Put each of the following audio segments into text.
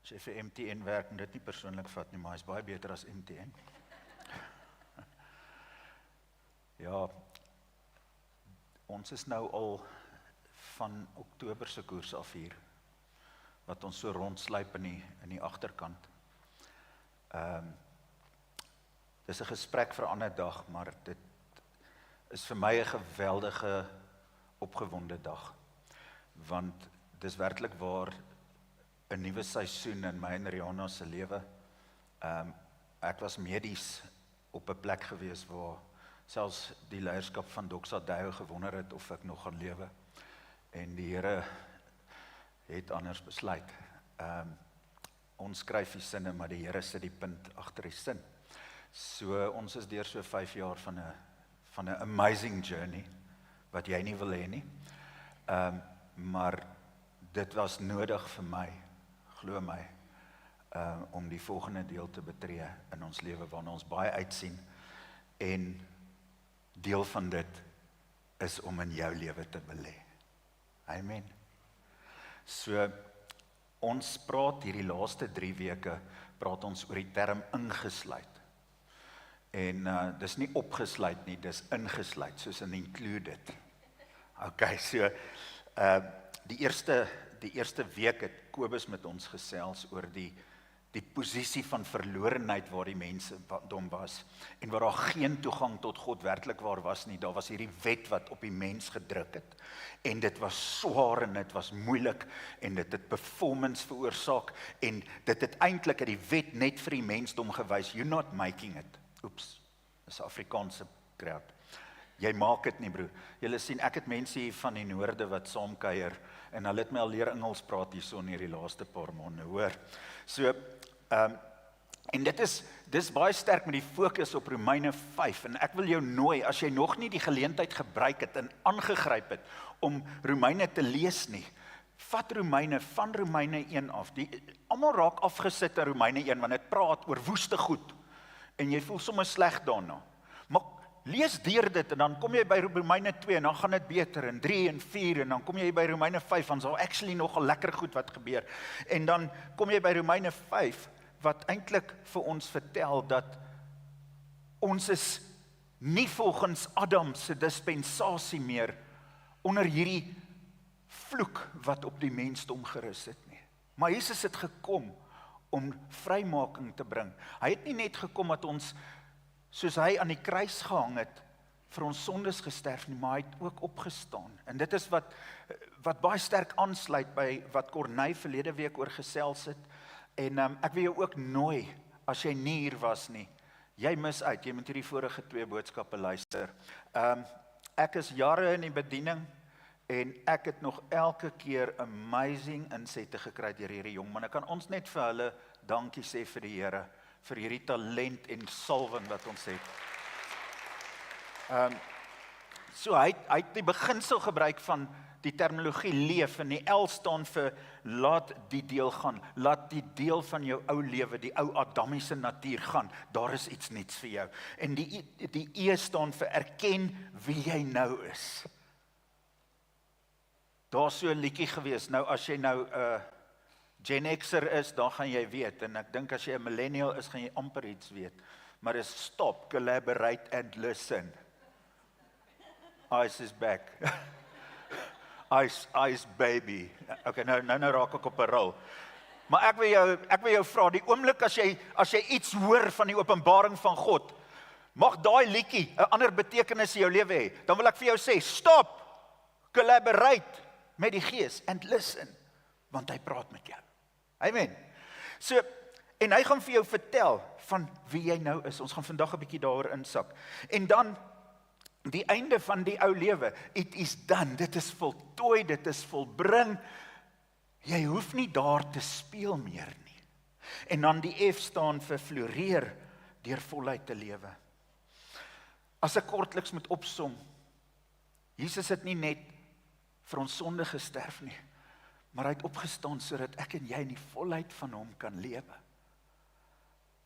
As jy vir MTN werk en dit nie persoonlik vat nie, maar hy is baie beter as MTN. Ja, ons is nou al van Oktober se koers af hier, wat ons so rondsluip in die agterkant. Dis 'n gesprek vir 'n ander dag, maar dit is vir my 'n geweldige opgewonde dag, want dis werklik waar 'n nuwe seisoen in my en Rihanna se lewe. Ek was medies op 'n plek gewees waar selfs die leierskap van Doxa Deo gewonder het of ek nog gaan lewe. En die Here het anders besluit. Ons skryf die sinne, maar die Here sit die punt agter die sin. So ons is deur so 5 jaar van 'n amazing journey, wat jy nie wil hê nie. Maar dit was nodig vir my, glo my, om die volgende deel te betree in ons lewe, waarna ons baie uitsien. En deel van dit is om in jou lewe te belê. Amen. So, ons praat hierdie laaste 3 weke, praat ons oor die term ingesluit. En dis nie opgesluit nie, dis ingesluit, soos in included. Okay, so, die eerste week het Kobus met ons gesels oor die posisie van verlorenheid waar die mense dom was, en waar daar geen toegang tot God werklik waar was nie. Daar was hierdie wet wat op die mens gedruk het, en dit was swaar, en dit was moeilik, en dit het performance veroorsaak, en dit het eintlik die wet net vir die mensdom gewys, you're not making it. Oeps, dis 'n Afrikaanse kreat. Jy maak dit nie, broer. Julle sien, ek het mense hier van die noorde wat saamkuier, en hulle het my al leer Engels praat hierso in hierdie laaste paar maande, hoor. So, en dis baie sterk met die fokus op Romeine 5, en ek wil jou nooi, as jy nog nie die geleentheid gebruik het en aangegryp het, om Romeine te lees nie, vat Romeine, van Romeine 1 af, almal raak afgesit in Romeine 1, want het praat oor woeste goed, en jy voel sommer sleg daarna, maar lees deur dit, en dan kom jy by Romeine 2, en dan gaan dit beter, en 3 en 4, en dan kom jy by Romeine 5, en sal actually nogal lekker goed wat gebeur, en dan kom jy by Romeine 5, wat eintlik vir ons vertel, dat ons is nie volgens Adam se dispensasie meer, onder hierdie vloek, wat op die mensdom gerus het nie. Maar Jesus het gekom, om vrymaking te bring. Hy het nie net gekom dat ons, soos hy aan die kruis gehang het, vir ons sondes gesterf nie, maar hy het ook opgestaan. En dit is wat baie sterk aansluit by wat Corneille verlede week oor gesels het. En ek wil jou ook nooi, as jy nie hier was nie, jy mis uit, jy moet hierdie vorige 2 boodskappe luister. Ek is jare in die bediening, en ek het nog elke keer amazing insette gekry deur hierdie jong manne. Kan ons net vir hulle dankie sê vir die Here, vir hierdie talent en salwing wat ons het. So hy het die beginsel gebruik van die terminologie leef, en die L staan vir laat die deel gaan, laat die deel van jou ou lewe, die ou Adamiese natuur gaan, daar is iets niets vir jou. En die E staan vir erken wie jy nou is. Daar so 'n liedjie gewees, nou as jy nou Gen Xer is, dan gaan jy weet, en ek dink as jy 'n millennial is, gaan jy amper iets weet, maar is stop, collaborate and listen. Ice is back. Ice baby. Okay, nou raak ek op 'n rol. Maar ek wil jou vra, die oomblik as jy iets hoor van die openbaring van God, mag daai liedjie 'n ander betekenis in jou lewe hê. Dan wil ek vir jou sê, stop, collaborate met die Gees and listen, want hy praat met jou. Amen. So, en hy gaan vir jou vertel van wie jy nou is. Ons gaan vandag 'n bietjie daaroor insak. En dan die einde van die ou lewe, it is done, dit is voltooi, dit is volbring. Jy hoef nie daar te speel meer nie. En dan die F staan vir floreer deur voluit te lewe. As ek kortliks moet opsom, Jesus het nie net vir ons sonde gesterf nie, maar hy het opgestaan sodat ek en jy in die volheid van hom kan lewe.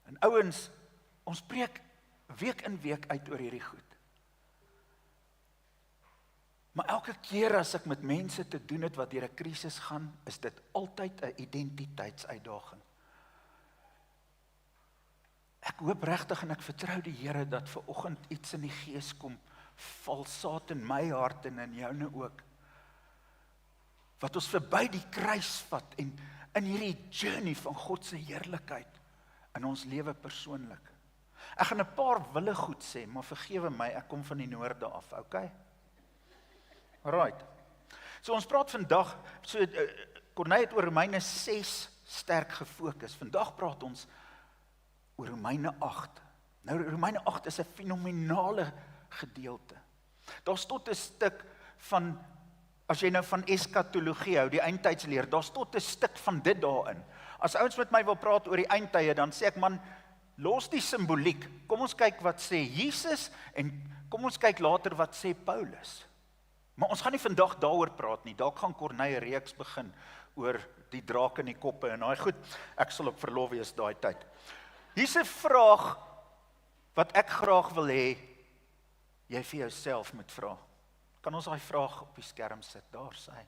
En ouens, ons preek week in week uit oor hierdie goed. Maar elke keer as ek met mense te doen het wat deur 'n krisis gaan, is dit altyd 'n identiteitsuitdaging. Ek hoop regtig en ek vertrou die Here dat vir oggend iets in die gees kom, val saad in my hart en in joune ook, wat ons verby die kruis vat en in hierdie journey van God se heerlikheid in ons lewe persoonlik. Ek gaan 'n paar wille goed sê, maar vergewe my, ek kom van die noorde af, okay? Alright. So ons praat vandag, Corneille het oor Romeine 6 sterk gefokus. Vandag praat ons oor Romeine 8. Nou Romeine 8 is 'n fenominale gedeelte. Daar's tot 'n stuk van, as jy nou van eskatologie hou, die eindtydsleer, daar's tot 'n stuk van dit daarin. As ouens met my wil praat oor die eindtye, dan sê ek, man, los die simboliek. Kom ons kyk wat sê Jesus en kom ons kyk later wat sê Paulus. Maar ons gaan nie vandag daaroor praat nie. Dalk gaan Corneille 'n reeks begin oor die draak in die koppe en daai goed. Ek sal op verlof wees daai tyd. Hier's 'n vraag wat ek graag wil hê jy vir jouself moet vra. Kan ons daai vraag op die skerm sit? Daar sê hy.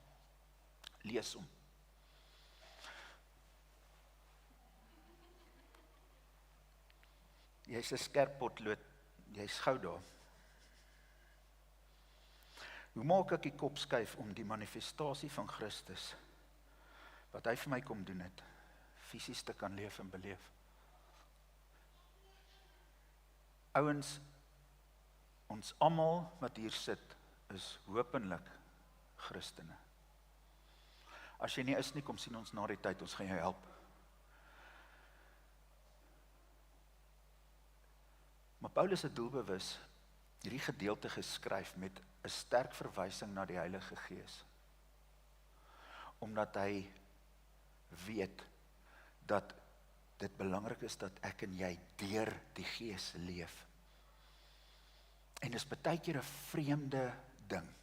Lees hom. Jy's 'n skerp potlood, jy's gou daar. Hoe maak ek die kop skuif om die manifestasie van Christus, wat hy vir my kom doen het, fisies te kan leef en beleef? Ouens, ons almal wat hier sit, is hopelik Christene. As jy nie is nie, kom sien ons na die tyd, ons gaan jou help. Maar Paulus het doelbewus hierdie gedeelte geskryf met 'n sterk verwysing na die Heilige Gees. Omdat hy weet dat dit belangrik is dat ek en jy deur die Gees leef. En dis baie keer 'n vreemde ding.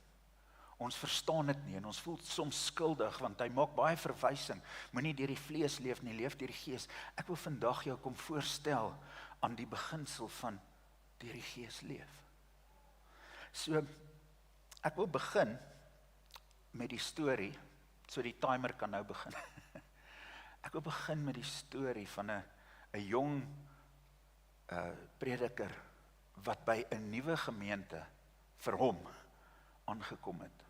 Ons verstaan dit nie en ons voel soms skuldig want hy maak baie verwysing. Moenie deur die vlees leef nie, leef deur die Gees. Ek wil vandag jou kom voorstel aan die beginsel van deur die Gees leef. So, ek wil begin met die storie, so die timer kan nou begin. Ek wil begin met die storie van 'n jong prediker wat by 'n nuwe gemeente vir hom aangekom het.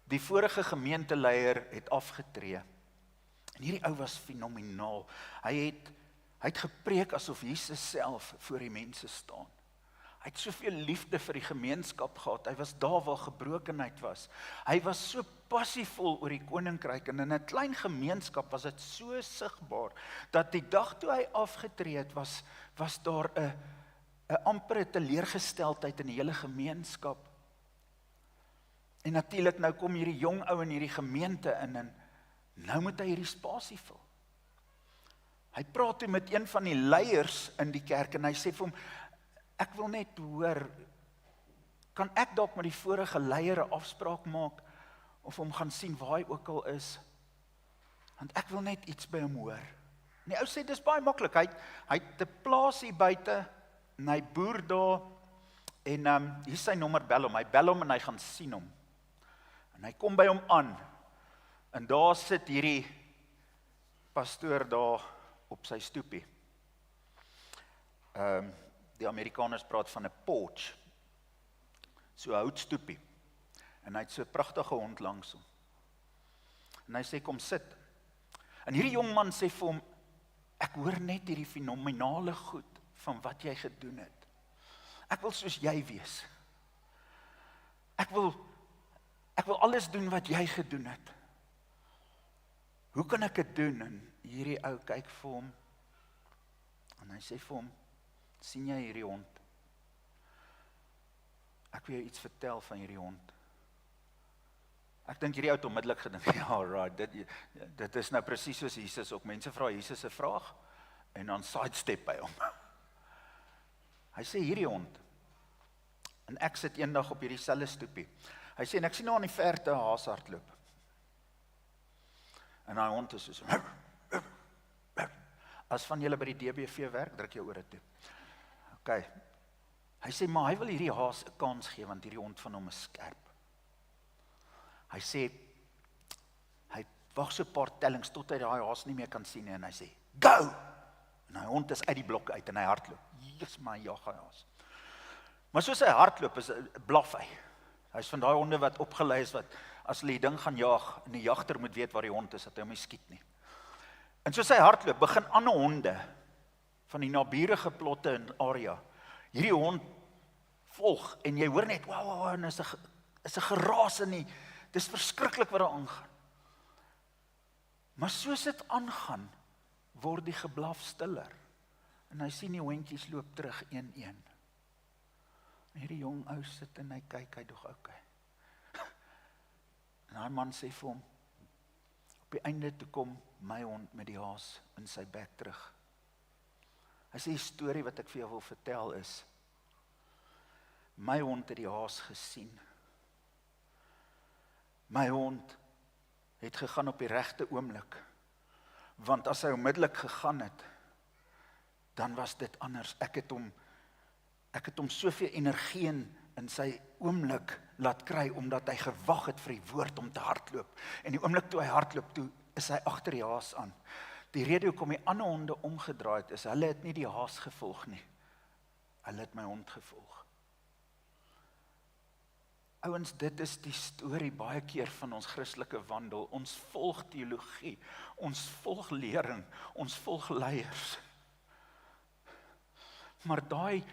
Die vorige gemeenteleier het afgetree. En hierdie ou was fenomenaal. Hy het gepreek asof Jesus self voor die mense staan. Hy het soveel liefde vir die gemeenskap gehad. Hy was daar waar gebrokenheid was. Hy was so passievol oor die koninkryk en in 'n klein gemeenskap was dit so sigbaar dat die dag toe hy afgetree het was daar 'n ampere teleurgesteldheid in die hele gemeenskap. En natuurlik nou kom hierdie jong ou in hierdie gemeente in en nou moet hy hierdie spasie vul. Hy praat toe met een van die leiers in die kerk en hy sê vir hom, ek wil net hoor, kan ek dalk met die vorige leier 'n afspraak maak of hom gaan sien waar hy ook al is? Want ek wil net iets by hom hoor. En die ou sê, dis baie maklik, hy het 'n plaasie buite en hy boer daar en hier is sy nommer, bel hom, hy bel hom en hy gaan sien hom. En hy kom by hom aan en daar sit hierdie pastoor daar op sy stoepie. Die Amerikaners praat van 'n porch, so 'n houtstoepie. En hy het so 'n pragtige hond langs hom. En hy sê, kom sit. En hierdie jong man sê vir hom, ek hoor net hierdie fenominale goed van wat jy gedoen het. Ek wil soos jy wees. Ek wil alles doen wat jy gedoen het. Hoe kan ek dit doen? En hierdie ou kyk vir hom, en hy sê vir hom, sien jy hierdie hond? Ek wil jou iets vertel van hierdie hond. Ek dink hierdie ou het onmiddellik gedink, ja, right, dit is nou presies soos Jesus ook. Mense vra Jesus 'n vraag, en dan sidestep by hom. Hy sê, hierdie hond, en ek sit eendag op hierdie selfde stoepie. Hy sê, en ek sien nou aan die verte 'n haas hardloop. En daai hond is soos, as van julle by die DBV werk, druk jou ore toe. Okay. Hy sê, maar hy wil hierdie haas 'n kans gee, want hierdie hond van hom is skerp. Hy sê, hy wag so 'n paar tellings, tot hy daai haas nie meer kan sien, en hy sê, go! En En hy hond is uit die blok uit en hy hardloop. Jesus my jagajaas. Maar soos hy hardloop, blaf hy. Hy is van daai honde wat opgelei is, wat as hulle die ding gaan jaag, en die jagter moet weet waar die hond is, dat hy hom nie skiet nie. En soos hy hardloop, begin ander honde, van die naburige plotte en area, hierdie hond volg, en jy hoor net, wow, en is 'n geraas in die, dis verskriklik wat daar aangaan. Maar soos dit aangaan, word die geblaf stiller. En hy sien die hondjies loop terug, een. En hierdie jong ou sit en hy kyk, hy dog, okay. En daai man sê vir hom, op die einde toe kom my hond met die haas in sy bek terug. Hy sê, die storie wat ek vir jou wil vertel is, my hond het die haas gesien. My hond het gegaan op die regte oomblik, want as hy onmiddellik gegaan het, dan was dit anders. Ek het hom soveel energie in sy oomblik laat kry, omdat hy gewag het vir die woord om te hardloop. En die oomblik toe hy hardloop, toe is hy agter die haas aan. Die rede hoekom die ander honde omgedraai het, is hulle het nie die haas gevolg nie. Hulle het my hond gevolg. Ouens, dit is die storie baie keer van ons Christelike wandel. Ons volg teologie, ons volg lering, ons volg leiers. Maar daai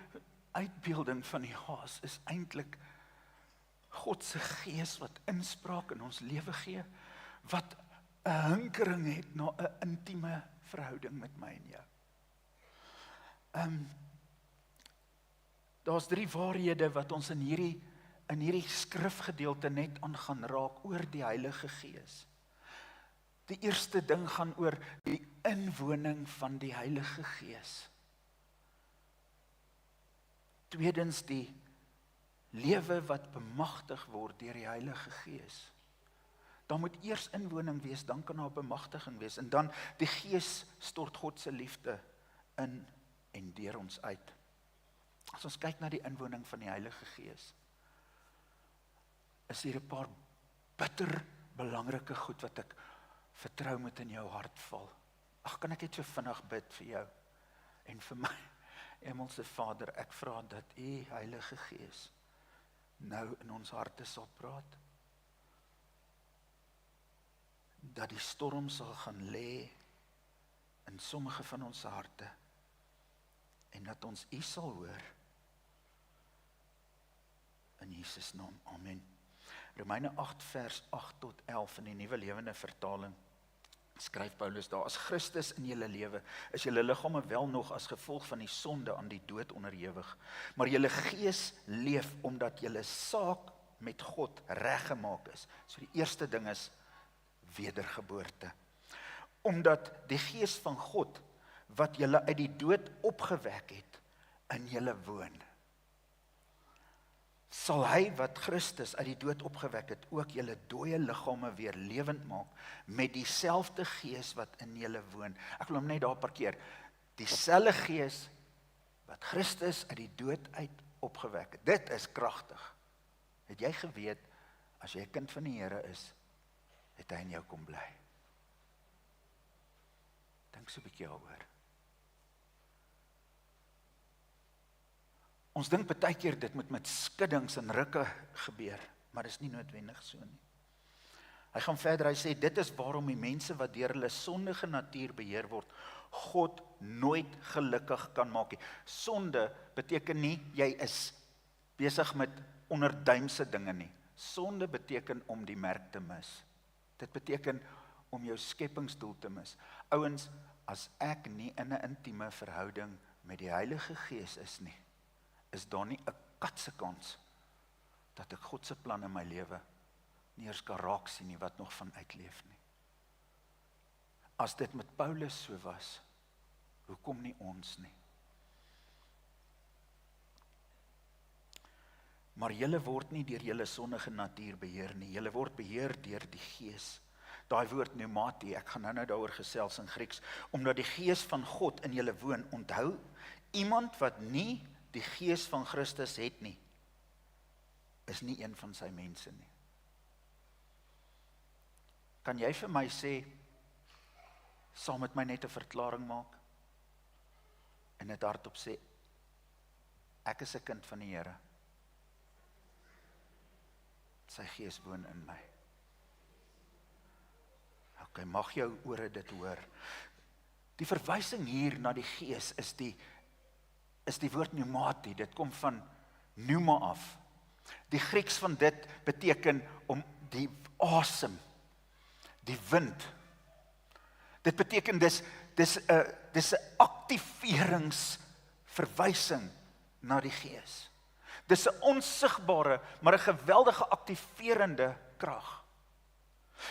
uitbeelding van die haas is eintlik God se gees wat inspraak in ons lewe gee, wat 'n hinkering het na 'n intieme verhouding met my en jou. Daar's 3 waarhede wat ons in hierdie skrifgedeelte net aan gaan raak oor die Heilige Gees. Die eerste ding gaan oor die inwoning van die Heilige Gees. Tweedens die lewe wat bemagtig word deur die Heilige Gees. Daar moet eers inwoning wees, dan kan daar bemagtiging wees, en dan die Gees stort God se liefde in en deur ons uit. As ons kyk na die inwoning van die Heilige Gees, is hier 'n paar bitter belangrike goed wat ek vertrou moet in jou hart val. Ag, kan ek net so vinnig bid vir jou en vir my? Hemelse Vader, ek vra dat U Heilige Gees nou in ons harte sal praat. Dat die storm sal gaan lê in sommige van ons harte en dat ons U sal hoor. In Jesus naam, amen. Romeine 8 vers 8 tot 11 in die Nuwe Lewende Vertaling skryf Paulus daar: as Christus in julle lewe, is julle liggame wel nog as gevolg van die sonde aan die dood onderhewig, maar julle gees leef omdat julle saak met God reggemaak is. So die eerste ding is wedergeboorte. Omdat die gees van God, wat julle uit die dood opgewek het, in julle woon. Sal hy wat Christus uit die dood opgewek het, ook julle dooie liggame weer lewend maak, met dieselfde gees wat in julle woon. Ek wil hom net daar parkeer. Dieselfde gees wat Christus uit die dood uit opgewek het. Dit is kragtig. Het jy geweet, as jy 'n kind van die Here is, het hy in jou kom bly? Dink so 'n bietjie daaroor. Ons dink baie keer dit moet met skuddings en rukke gebeur, maar dit is nie noodwendig so nie. Hy gaan verder, hy sê, dit is waarom die mense wat deur hulle sondige natuur beheer word, God nooit gelukkig kan maak nie. Sonde beteken nie, jy is besig met onderduimse dinge nie. Sonde beteken om die merk te mis. Dit beteken om jou skepingsdoel te mis. Ouens, as ek nie in 'n intieme verhouding met die Heilige Gees is nie, is daar nie 'n katse kans dat ek God se plan in my lewe nie eers kan raak sien nie, wat nog van uitleef nie. As dit met Paulus so was, hoekom nie ons nie? Maar julle word nie deur julle sondige natuur beheer nie, julle word beheer deur die Gees. Daai woord pneumati, ek gaan nou daaroor gesels in Grieks, omdat die Gees van God in julle woon. Onthou, iemand wat nie die Gees van Christus het nie, is nie een van sy mense nie. Kan jy vir my sê, saam met my net 'n verklaring maak? en dit hardop sê, ek is 'n kind van die Here. Sy Gees woon in my. Okay, mag jou ore dit hoor. Die verwysing hier na die Gees is die woord pneumati, dit kom van pneuma af. Die Grieks van dit beteken om die asem, die wind. Dit beteken dis 'n aktiveringsverwysing na die Gees. Dis 'n onsigbare, maar 'n geweldige aktiverende krag.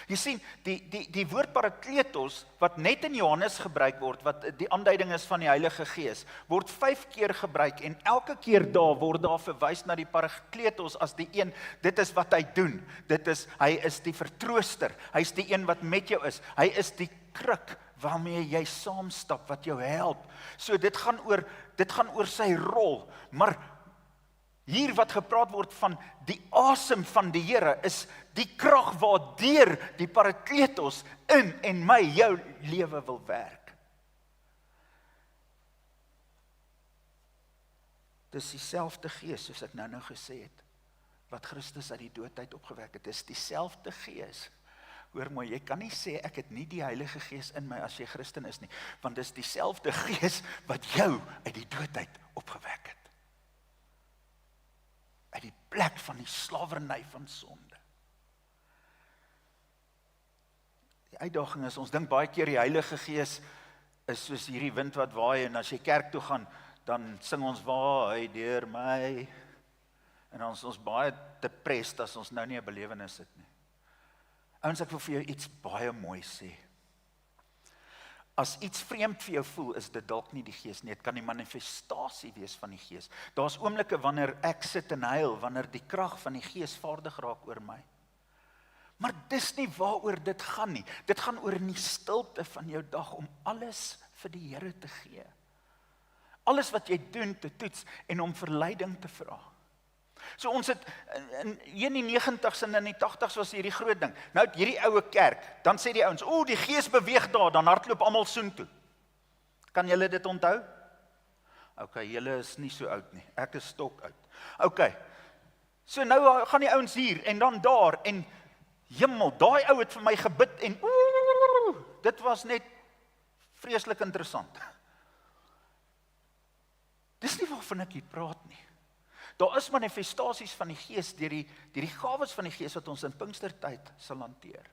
Jy sien, die woord parakletos, wat net in Johannes gebruik word, wat die aanduiding is van die Heilige Gees, word 5 keer gebruik, en elke keer daar word daar verwys na die parakletos as die een, dit is wat hy doen, hy is die vertrooster, hy is die een wat met jou is, hy is die kruk waarmee jy saamstap, wat jou help. So dit gaan oor sy rol, maar hier wat gepraat word van die asem van die Here, is die krag waardeur die parakletos in en my, jou lewe wil werk. Dis dieselfde Gees, soos ek nou gesê het, wat Christus uit die dood uit opgewek het. Dis dieselfde Gees. Hoor mooi, jy kan nie sê ek het nie die Heilige Gees in my as jy Christen is nie, want dis dieselfde Gees wat jou uit die dood uit opgewek het. Uit die plek van die slawerny van sonde. Die uitdaging is, ons dink baie keer die Heilige Gees is soos hierdie wind wat waai, en as jy kerk toe gaan, dan sing ons waai deur my, en dan is ons baie depressed as ons nou nie 'n belewenis het nie. Ouens, ek wil vir jou iets baie mooi sê. As iets vreemd vir jou voel, is dit dalk nie die Gees nie, dit kan die manifestasie wees van die Gees. Daar's oomblikke wanneer ek sit en huil, wanneer die krag van die Gees vaardig raak oor my. Maar dis nie waaroor dit gaan nie. Dit gaan oor in die stilte van jou dag om alles vir die Here te gee. Alles wat jy doen te toets en om verleiding te vra. So ons het hier in die 90's en in die 80's was hierdie groot ding. Nou het hierdie oue kerk, dan sê die ouens, die Gees beweeg daar, dan hardloop almal soontoe. Kan julle dit onthou? Okay, julle is nie so oud nie. Ek is stok oud. Okay. So nou gaan die ouens hier en dan daar en hemel, daai ou het vir my gebid en dit was net vreeslik interessant. Dis nie waarvan ek hier praat nie. Daar is manifestasies van die Gees deur die gawes van die Gees wat ons in Pinkstertyd sal hanteer.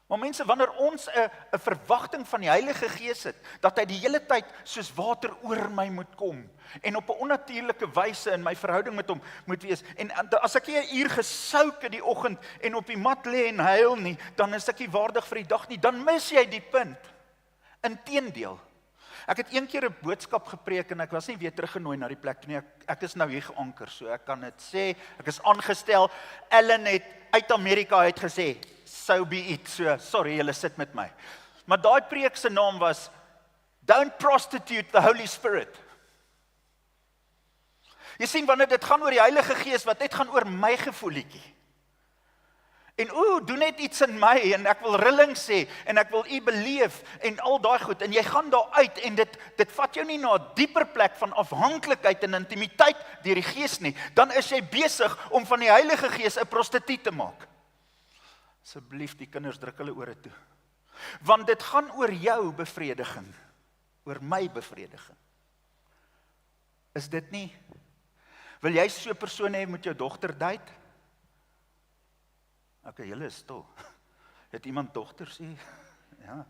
Maar mense, wanneer ons 'n verwagting van die Heilige Gees het, dat hy die hele tyd soos water oor my moet kom, en op 'n onnatuurlike wyse in my verhouding met hom moet wees, en as ek hier 'n uur gesouk in die oggend, en op die mat lê en huil nie, dan is ek nie waardig vir die dag nie, dan mis jy die punt. Inteendeel. Ek het een keer 'n boodskap gepreek en ek was nie weer teruggenooi na die plek nie. Ek is nou hier geanker, so ek kan dit sê. Ek is aangestel. Ellen het uit Amerika het gesê, so be it. So, sorry, julle sit met my. Maar daai preek se naam was Don't Prostitute the Holy Spirit. Jy sien, wanneer dit gaan oor die Heilige Gees, wat net gaan oor my gevoelietjie. En doen net iets in my, en ek wil rilling sê, en ek wil u beleef, en al daai goed, en jy gaan daar uit, en dit vat jou nie na 'n dieper plek van afhanklikheid en intimiteit deur die Gees nie, dan is jy besig om van die Heilige Gees 'n prostituut te maak. Asseblief, die kinders druk hulle ore toe. Want dit gaan oor jou bevrediging, oor my bevrediging. Is dit nie? Wil jy so 'n persoon hê met jou dogter date? Okay, julle is stil. Het iemand dogters hier? Ja.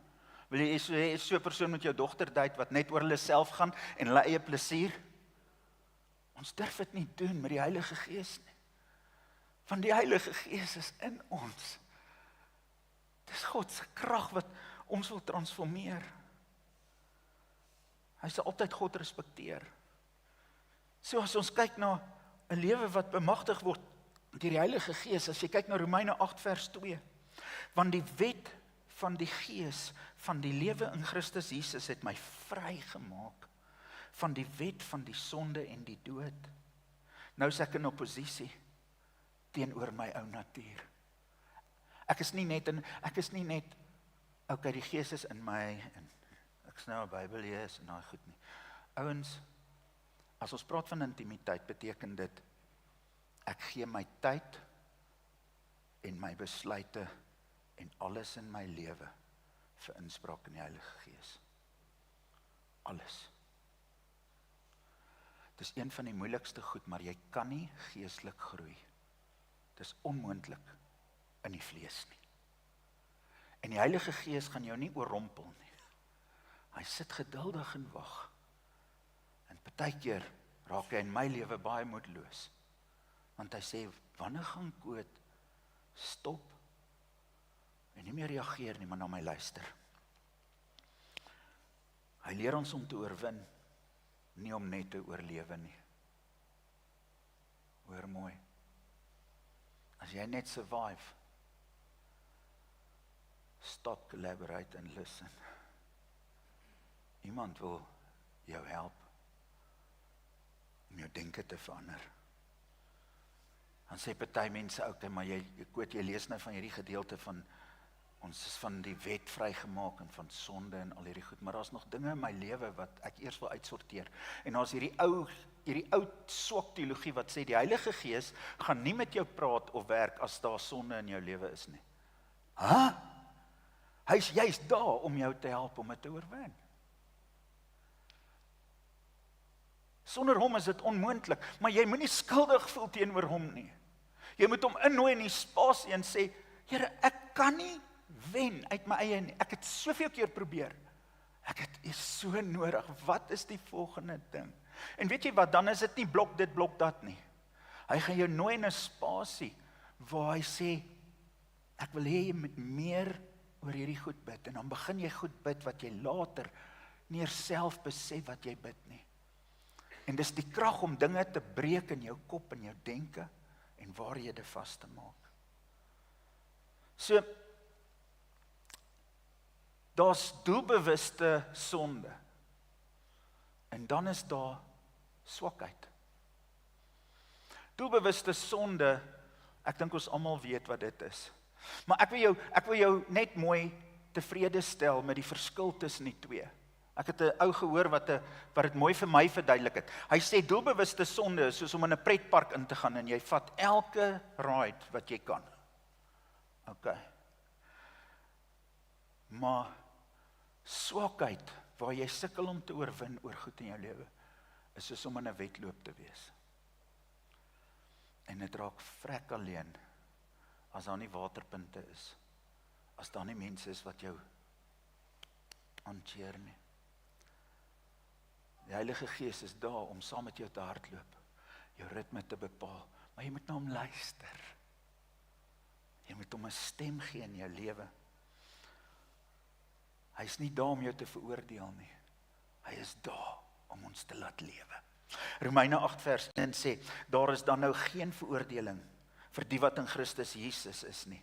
Wil jy so 'n persoon met jou dogter date wat net oor hulle self gaan en hulle eie plesier? Ons durf dit nie doen met die Heilige Gees nie. Want die Heilige Gees is in ons. Dis God se krag wat ons wil transformeer. Hy sal altyd God respekteer. So as ons kyk na 'n lewe wat bemagtig word deur die Heilige Gees, as jy kyk na Romeine 8 vers 2, want die wet van die Gees van die lewe in Christus Jesus het my vrygemaak van die wet van die sonde en die dood. Nou is ek in oppositie teenoor my ou natuur. Ek is nie net, okay, die Gees is in my, en ek is nou 'n Bybel lees en daai goed nie. Ouens, as ons praat van intimiteit, beteken dit, ek gee my tyd en my besluite en alles in my lewe vir inspraak in die Heilige Gees. Alles. Dit is een van die moeilikste goed, maar jy kan nie geestelik groei. Dit is onmoontlik in die vlees nie. En die Heilige Gees gaan jou nie oorrompel nie. Hy sit geduldig en wag. En partykeer raak hy in my lewe baie moedeloos. Want hy sê, wanneer gaan Koot stop en nie meer reageer nie, maar na my luister. Hy leer ons om te oorwin, nie om net te oorlewe nie. Hoor mooi. As jy net survive, stop, collaborate and listen. Iemand wil jou help om jou denke te verander. Dan sê party mense ook, maar jy lees nou van hierdie gedeelte van ons is van die wet vrygemaak en van sonde en al hierdie goed, maar daar's nog dinge in my lewe wat ek eers wil uitsorteer. En daar's hierdie ou swak teologie wat sê die Heilige Gees gaan nie met jou praat of werk as daar sonde in jou lewe is nie. Hy's juist daar om jou te help om dit te oorwin. Sonder hom is dit onmoontlik, maar jy moenie skuldig voel teenoor hom nie. Jy moet hom innooi in die spasie en sê, Here, ek kan nie wen uit my eie nie. Ek het soveel keer probeer. Ek het is so nodig. Wat is die volgende ding? En weet jy wat, dan is dit nie blok dit, blok dat nie. Hy gaan jou nooi in 'n spasie waar hy sê, ek wil hê jy moet meer oor hierdie goed bid. En dan begin jy goed bid wat jy later nie self besef wat jy bid nie. En dis die krag om dinge te breek in jou kop en jou denke en waar jy dit vas te maak. So, daar's doelbewuste sonde. En dan is daar swakheid. Doelbewuste sonde, ek dink ons almal weet wat dit is. Maar ek wil jou net mooi tevrede stel met die verskil tussen die twee. Ek het 'n ou gehoor wat dit mooi vir my verduidelik het. Hy sê doelbewuste sonde is soos om in 'n pretpark in te gaan en jy vat elke ride wat jy kan. OK. Maar swakheid, waar jy sukkel om te oorwin oor goed in jou lewe, is soos om in 'n wedloop te wees. En dit raak vrek alleen, as daar nie waterpunte is, as daar nie mense is wat jou aancheer nie. Die Heilige Gees is daar om saam met jou te hardloop, jou ritme te bepaal, maar jy moet na hom luister. Jy moet hom 'n stem gee in jou lewe. Hy is nie daar om jou te veroordeel nie. Hy is daar om ons te laat lewe. Romeine 8 vers 1 sê, daar is dan nou geen veroordeling vir die wat in Christus Jesus is nie.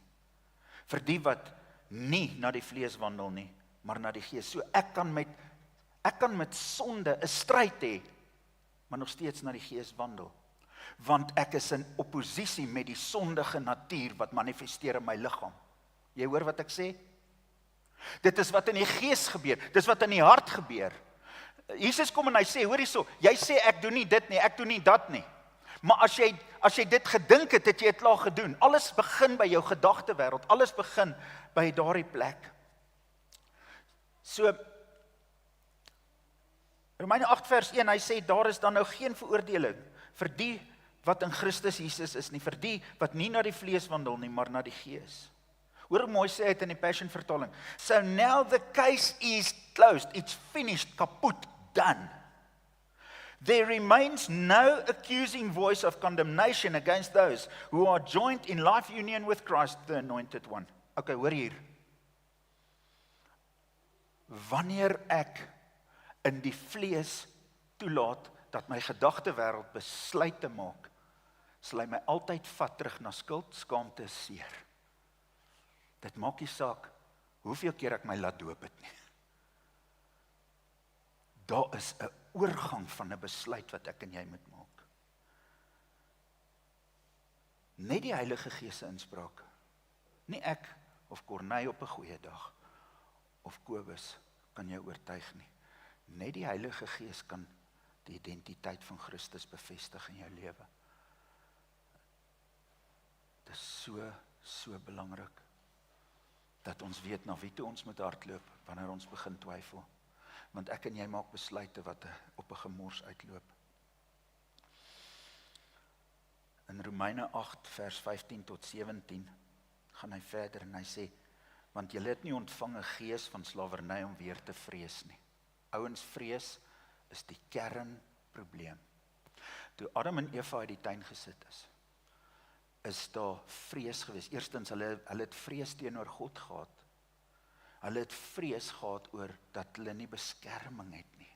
Vir die wat nie na die vlees wandel nie, maar na die Gees. So ek kan met sonde 'n stryd hê, maar nog steeds na die Gees wandel. Want ek is in oppositie met die sondige natuur wat manifesteer in my liggaam. Jy hoor wat ek sê? Dit is wat in die Gees gebeur, dit is wat in die hart gebeur. Jesus kom en hy sê, hoor hierso, jy sê ek doen nie dit nie, ek doen nie dat nie. Maar as jy dit gedink het, het jy dit klaar gedoen. Alles begin by jou gedagtewêreld, alles begin by daardie plek. So, Romeine 8 vers 1, hy sê, daar is dan nou geen veroordeling vir die wat in Christus Jesus is nie, vir die wat nie na die vlees wandel nie, maar na die Gees. Hoor hoe mooi sê hy het in die Passion vertaling. So now the case is closed, it's finished, kaput, done. There remains no accusing voice of condemnation against those who are joined in life union with Christ, the Anointed One. Okay, hoor hier. Wanneer ek in die vlees toelaat dat my gedagtewêreld besluite maak, sal hy my altyd vat terug na skuld, skaamte, seer. Dit maak nie saak hoeveel keer ek my laat doop het nie. Daar is 'n oorgang van 'n besluit wat ek en jy moet maak. Net die Heilige Gees se inspraak. Nie ek of Corneille op 'n goeie dag of Kobus kan jou oortuig nie. Net die Heilige Gees kan die identiteit van Christus bevestig in jou lewe. Dit is so belangrik, dat ons weet na wie toe ons moet hardloop, wanneer ons begin twyfel. Want ek en jy maak besluite wat op 'n gemors uitloop. In Romeine 8 vers 15 tot 17 gaan hy verder en hy sê, want julle het nie ontvang 'n gees van slawerny om weer te vrees nie. Ouens, vrees is die kernprobleem. Toe Adam en Eva uit die tuin gesit is daar vrees gewees. Eerstens, hulle het vrees teenoor God gehad. Hulle het vrees gehad oor dat hulle nie beskerming het nie.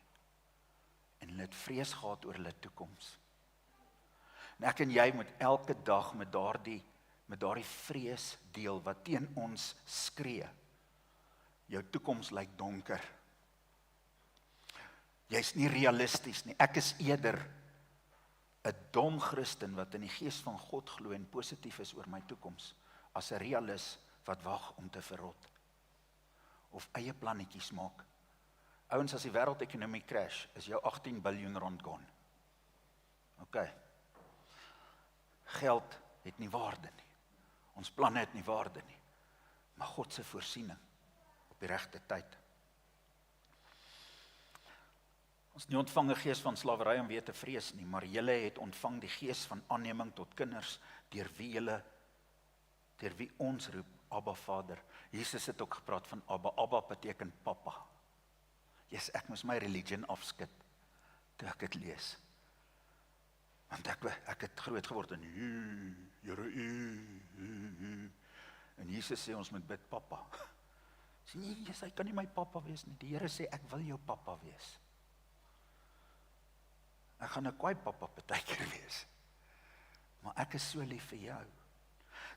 En hulle het vrees gehad oor hulle toekoms. En ek en jy moet elke dag met daardie vrees deel wat teen ons skree. Jou toekoms lyk donker. Jy's nie realisties nie. Ek is eerder 'n dom Christen wat in die gees van God glo en positief is oor my toekoms, as 'n realist wat wag om te verrot. Of eie plannetjies maak. Ouens, as die wêreldekonomie crash, is jou 18 biljoen rand gone. OK. Geld het nie waarde nie. Ons planne het nie waarde nie. Maar God se voorsiening op die regte tyd. Ons nie ontvang 'n gees van slawery om weer te vrees nie, maar julle het ontvang die gees van aanneming tot kinders, deur wie ons roep, Abba Vader. Jesus het ook gepraat van Abba. Abba beteken papa. Yes, ek moes my religion afskit toe ek dit lees. Want ek het groot geword in Here, en Jesus sê ons moet bid papa. Sê nee, Jesus, hy kan nie my papa wees nie. Die Here sê ek wil jou papa wees. Ek gaan 'n kwaai papa partykeer wees. Maar ek is so lief vir jou.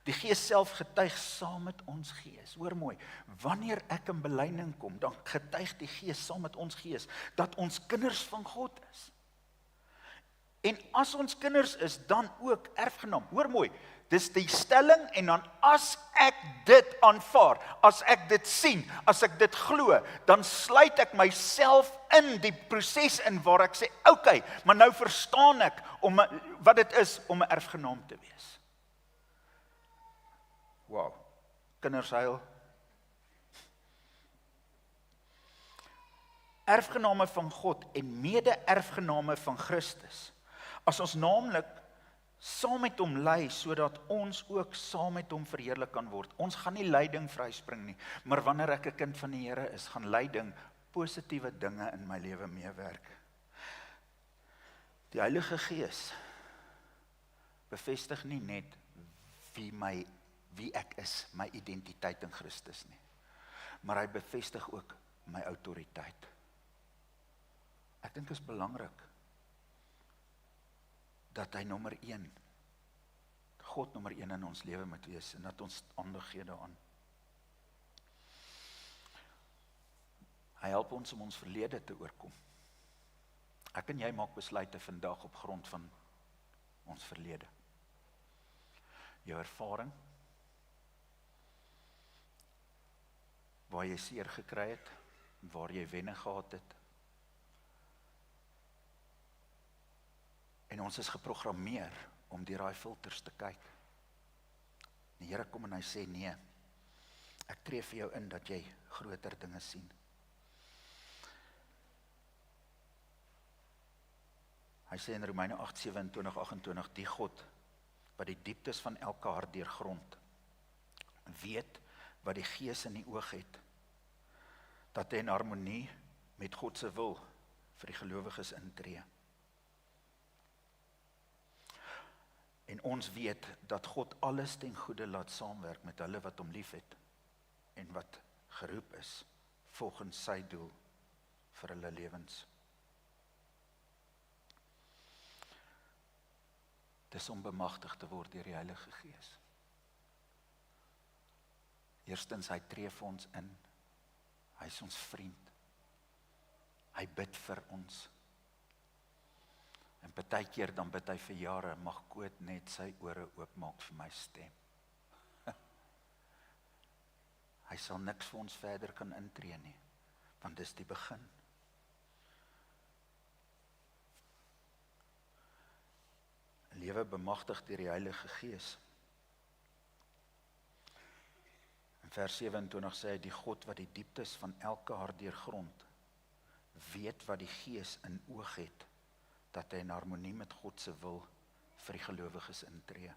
Die Gees self getuig saam met ons gees. Hoor mooi, wanneer ek in belyning kom, dan getuig die Gees saam met ons gees, dat ons kinders van God is. En as ons kinders is, dan ook erfgenaam. Hoor mooi, dis die stelling, en dan as ek dit aanvaar, as ek dit sien, as ek dit glo, dan sluit ek myself in die proses in waar ek sê, okay, maar nou verstaan ek wat dit is om 'n erfgenaam te wees. Wow, kinders huil. Erfgename van God en mede-erfgename van Christus. As ons naamlik saam met hom ly, sodat ons ook saam met hom verheerlik kan word. Ons gaan nie lyding vryspring nie, maar wanneer ek 'n kind van die Here is, gaan lyding positiewe dinge in my lewe meewerk. Die Heilige Gees bevestig nie net wie ek is, my identiteit in Christus nie, maar hy bevestig ook my autoriteit. Ek dink dit is belangrik dat hy God nommer 1 in ons lewe moet wees, en dat ons aandag gee daaraan. Hy help ons om ons verlede te oorkom. Ek en jy maak besluite vandag op grond van ons verlede. Jou ervaring, waar jy seer gekry het, waar jy wenne gehad het. En ons is geprogrammeer om deur daai filters te kyk. Die Here kom en hy sê, nee, ek tree vir jou in dat jy groter dinge sien. Hy sê in Romeine 8:27-28, die God, wat die dieptes van elke hart deurgrond, weet wat die Gees in die oog het, dat hy in harmonie met God se wil vir die gelowiges intree. En ons weet dat God alles ten goeie laat saamwerk met hulle wat hom liefhet en wat geroep is volgens sy doel vir hulle lewens. Dis om bemagtig te word deur die Heilige Gees. Eerstens, hy tree vir ons in. Hy is ons vriend. Hy bid vir ons. En partykeer dan bid hy vir jare, mag God net sy ore oopmaak vir my stem. Hy sal niks vir ons verder kan intree nie, want dis die begin. lewe bemagtig deur die Heilige Gees. In vers 27 sê hy, die God wat die dieptes van elke hart deurgrond, weet wat die Gees in oog het, dat hy in harmonie met God se wil vir die gelowiges intree.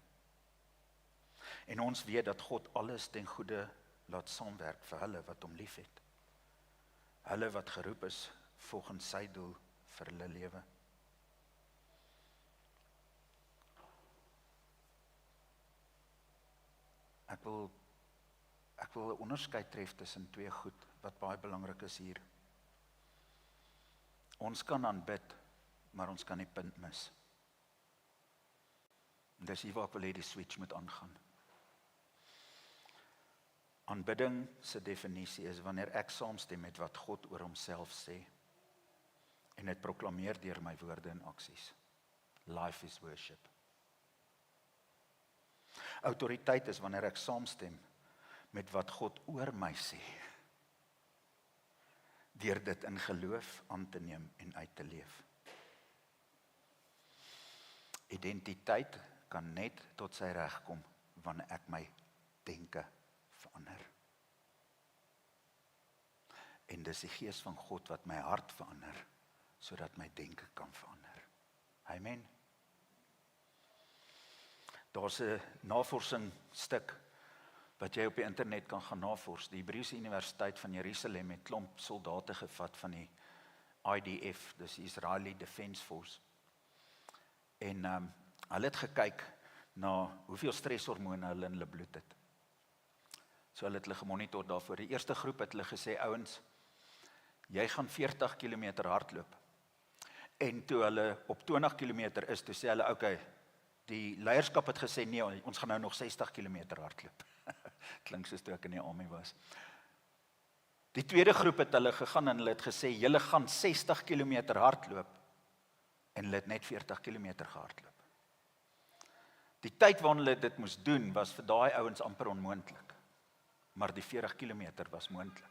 En ons weet dat God alles ten goeie laat saamwerk vir hulle wat hom liefhet. Hulle wat geroep is volgens sy doel vir hulle lewe. Ek wil 'n onderskeid tref tussen twee goed wat baie belangrik is hier. Ons kan aanbid, maar ons kan die punt mis. Dis hier waar ek wil hê die switch moet aangaan. Aanbidding se definisie is wanneer ek saamstem met wat God oor homself sê en dit proklameer deur my woorde en aksies. Life is worship. Autoriteit is wanneer ek saamstem met wat God oor my sê, deur dit in geloof aan te neem en uit te leef. Identiteit kan net tot sy reg kom wanneer ek my denke verander. En dis die Gees van God wat my hart verander, sodat my denke kan verander. Amen. Daar's 'n navorsingsstuk wat jy op die internet kan gaan navors. Die Hebreëse Universiteit van Jerusalem het klomp soldate gevat van die IDF, dis die Israeli Defense Force. En hulle het gekyk na hoeveel stresshormone hulle in hulle bloed het. So hulle het hulle gemonitor daarvoor. Die eerste groep het hulle gesê, ouens, jy gaan 40 km hardloop. En toe hulle op 20 km is, toe sê hulle, okay, die leierskap het gesê, nee, ons gaan nou nog 60 km hardloop. Klink soos toe ek in die army was. Die tweede groep het hulle gegaan en hulle het gesê, julle gaan 60 km hardloop, en hulle het net 40 km gehardloop. Die tyd waarin hulle dit moes doen, was vir daai ouens amper onmoontlik. Maar die 40 km was moontlik.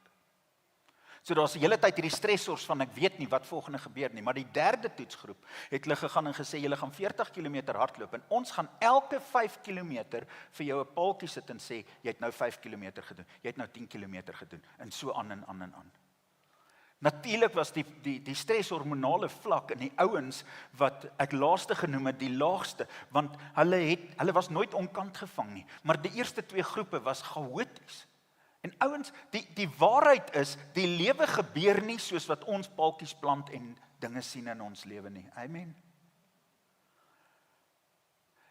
So daar's die hele tyd hierdie stressors van ek weet nie wat volgende gebeur nie, maar die derde toetsgroep het hulle gegaan en gesê, julle gaan 40 km hardloop en ons gaan elke 5 km vir jou 'n paaltjie sit en sê, jy het nou 5 km gedoen, jy het nou 10 km gedoen, en so aan en aan en aan. Natuurlik was die stresshormonale vlak in die ouens wat ek laaste genoem het, die laagste, want hulle was nooit onkant gevang nie, maar die eerste twee groepe was chaoties. En ouens, die waarheid is, die lewe gebeur nie soos wat ons paaltjies plant en dinge sien in ons lewe nie. Amen.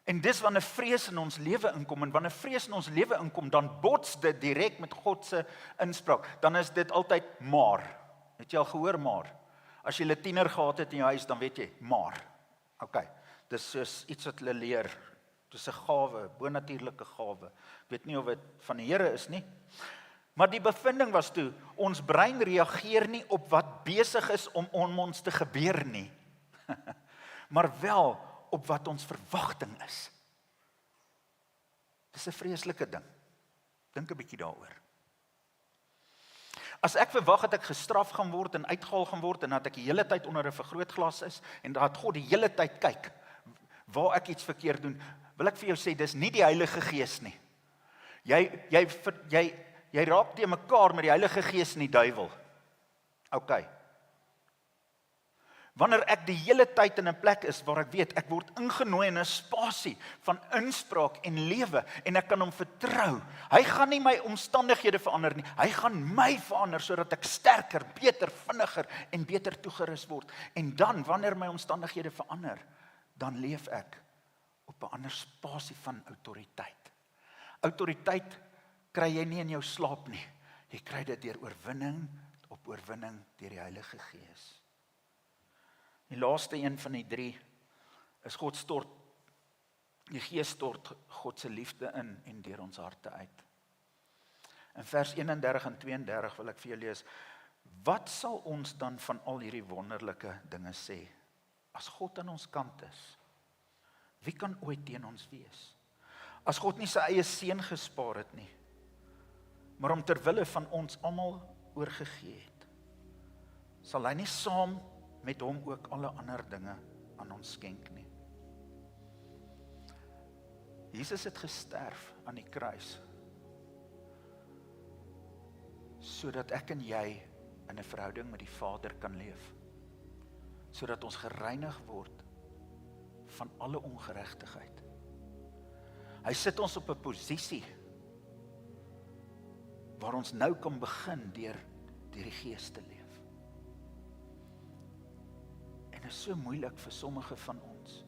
En dis wanneer vrees in ons lewe inkom, en wanneer vrees in ons lewe inkom, dan bots dit direk met God se inspraak. Dan is dit altyd maar. Het jy al gehoor maar? As jy 'n tiener gehad het in jou huis, dan weet jy, maar. OK, dis soos iets wat hulle leer. Dis 'n gawe, bonatuurlike gawe. Ek weet nie of dit van die Here is nie. Maar die bevinding was toe, ons brein reageer nie op wat besig is om ons te gebeur nie. Maar wel op wat ons verwagting is. Dis 'n vreeslike ding. Dink 'n bietjie daaroor. As ek verwag dat ek gestraf gaan word en uitgehaal gaan word en dat ek die hele tyd onder 'n vergrootglas is en dat God die hele tyd kyk waar ek iets verkeerd doen, wil ek vir jou sê, dis nie die Heilige Gees nie. Jy raak te mekaar met die Heilige Gees en die duiwel. OK. Wanneer ek die hele tyd in 'n plek is waar ek weet, ek word ingenooi in 'n spasie van inspraak en lewe, en ek kan hom vertrou. Hy gaan nie my omstandighede verander nie, hy gaan my verander, sodat ek sterker, beter, vinniger en beter toegerus word. En dan, wanneer my omstandighede verander, dan leef ek op 'n ander spasie van autoriteit. Autoriteit kry jy nie in jou slaap nie, jy kry dit deur oorwinning op oorwinning deur die Heilige Gees. Die laaste een van die 3 is die Gees stort God se liefde in en deur ons harte uit. In vers 31 en 32 wil ek vir jou lees, wat sal ons dan van al hierdie wonderlike dinge sê? As God aan ons kant is, wie kan ooit teen ons wees? As God nie sy eie seun gespaar het nie, maar hom ter wille van ons almal oorgegee het, sal hy nie saam met hom ook alle ander dinge aan ons skenk nie. Jesus het gesterf aan die kruis, sodat ek en jy in 'n verhouding met die Vader kan leef, sodat ons gereinig word van alle ongeregtigheid. Hy sit ons op 'n posisie waar ons nou kan begin deur die Gees te leef. En dit is so moeilik vir sommige van ons.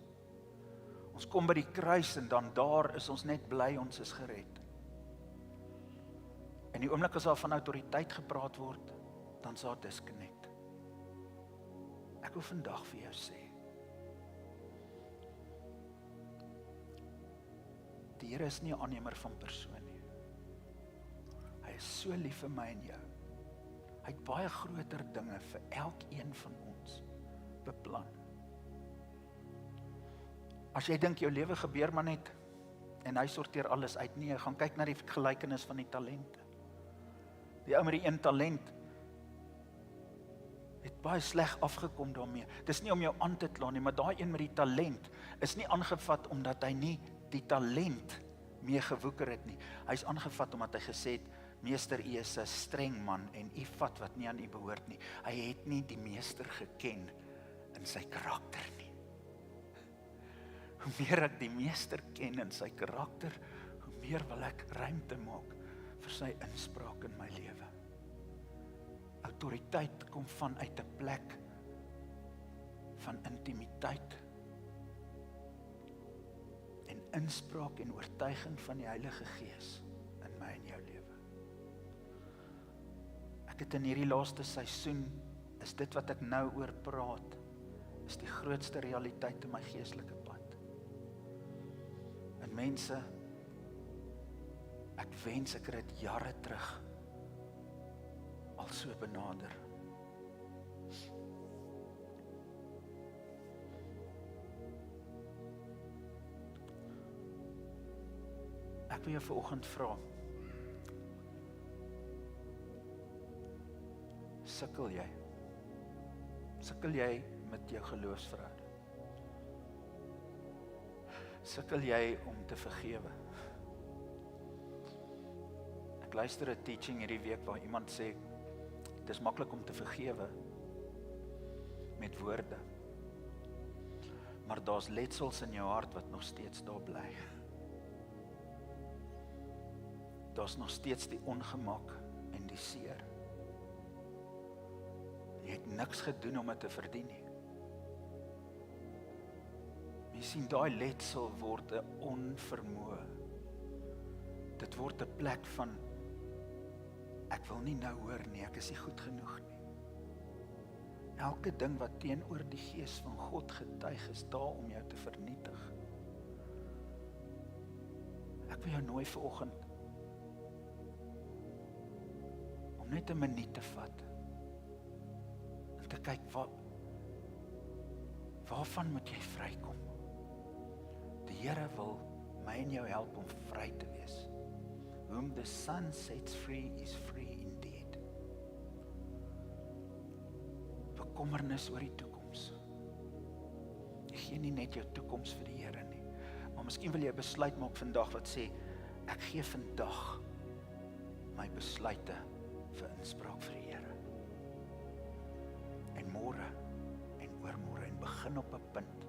Ons kom by die kruis en dan daar is ons net bly ons is gered. En die oomblik as daar van autoriteit gepraat word, dan is daar disconnect. Ek wil vandag vir jou sê, die Here is nie 'n aannemer van persoon nie. Hy is so lief vir my en jou. Hy het baie groter dinge vir elkeen van ons beplan. As jy dink jou lewe gebeur maar net en hy sorteer alles uit, nee, gaan kyk na die gelykenis van die talente. Die ou met die 1 talent het baie sleg afgekom daarmee. Dis nie om jou aan te kla nie, maar daai een met die talent is nie aangevat omdat hy nie die talent mee gewoeker het nie. Hy is aangevat omdat hy gesê het, meester, u is 'n streng man en u vat wat nie aan u behoort nie. Hy het nie die meester geken in sy karakter nie. Hoe meer ek die meester ken in sy karakter, hoe meer wil ek ruimte maak vir sy inspraak in my lewe. Autoriteit kom vanuit 'n plek van intimiteit en inspraak en oortuiging van die Heilige Gees in my en jou lewe. Ek het in hierdie laaste seisoen, is dit wat ek nou oor praat, is die grootste realiteit in my geestelike pad. En mense, ek wens ek het dit jare terug al so benader. Ek wil jou vanoggend vra, sukkel jy? Sukkel jy met jou geloofsverhouding? Sukkel jy om te vergewe? Ek luister 'n teaching hierdie week waar iemand sê, dit is maklik om te vergewe met woorde, maar daar's letsels in jou hart wat nog steeds daar bly. Daar's nog steeds die ongemak en die seer. Jy het niks gedoen om dit te verdien nie. Jy sien, daai letsel word 'n onvermoë. Dit word 'n plek van, ek wil nie nou hoor nie, ek is nie goed genoeg nie. Elke ding wat teenoor die Gees van God getuig is daar om jou te vernietig. Ek wil jou nooi vanoggend om net 'n minuut te vat en te kyk, waarvan moet jy vrykom? Die Here wil my en jou help om vry te wees. Whom the Son sets free is free indeed. Bekommernis oor die toekoms. Jy gee nie net jou toekoms vir die Here nie, maar miskien wil jy 'n besluit maak vandag wat sê, ek gee vandag my besluite vir inspraak vir die Here. En môre en oormôre en begin op 'n punt.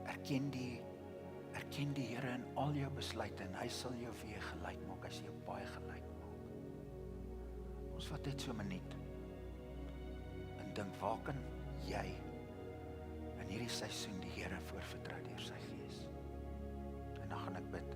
Erken die Here in al jou besluite en hy sal jou weer gelyk maak, hy sal jou baie gelyk maak. Ons vat net so 'n minuut en dink, waar kan jy in hierdie seisoen die Here voorvertrou deur sy Gees? En dan gaan ek bid.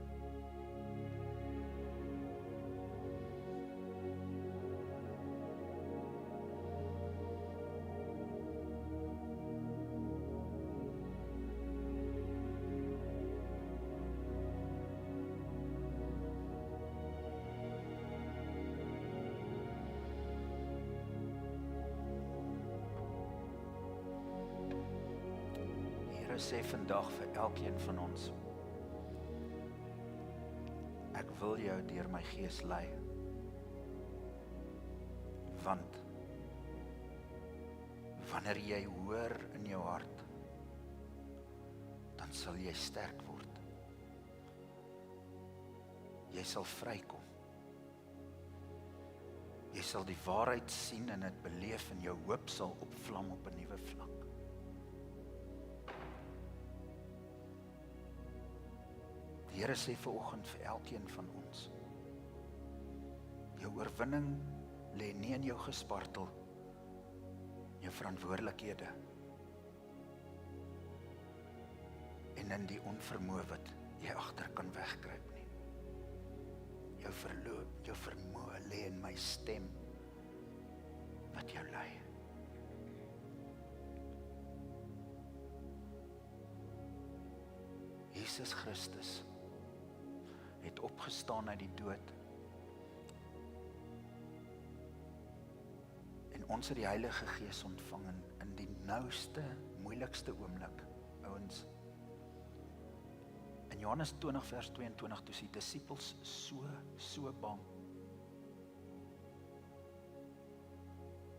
Sê vandag vir elkeen van ons, ek wil jou deur my Gees lei, want wanneer jy hoor in jou hart, dan sal jy sterk word. jy sal vrykom. Jy sal die waarheid sien en dit beleef en jou hoop sal opvlam op 'n nuwe vlak. Die Here sê vanoggend vir elkeen van ons, jou oorwinning lê nie in jou gespartel, jou verantwoordelikhede en in die onvermoë wat jy agter kan wegkruip nie. Jou vermoë lê in my stem wat jou lei. Jesus Christus het opgestaan uit die dood. En ons het die Heilige Gees ontvang in die nouste, moeilikste oomblik, ouens. In Johannes 20 vers 22, toe die disippels so bang.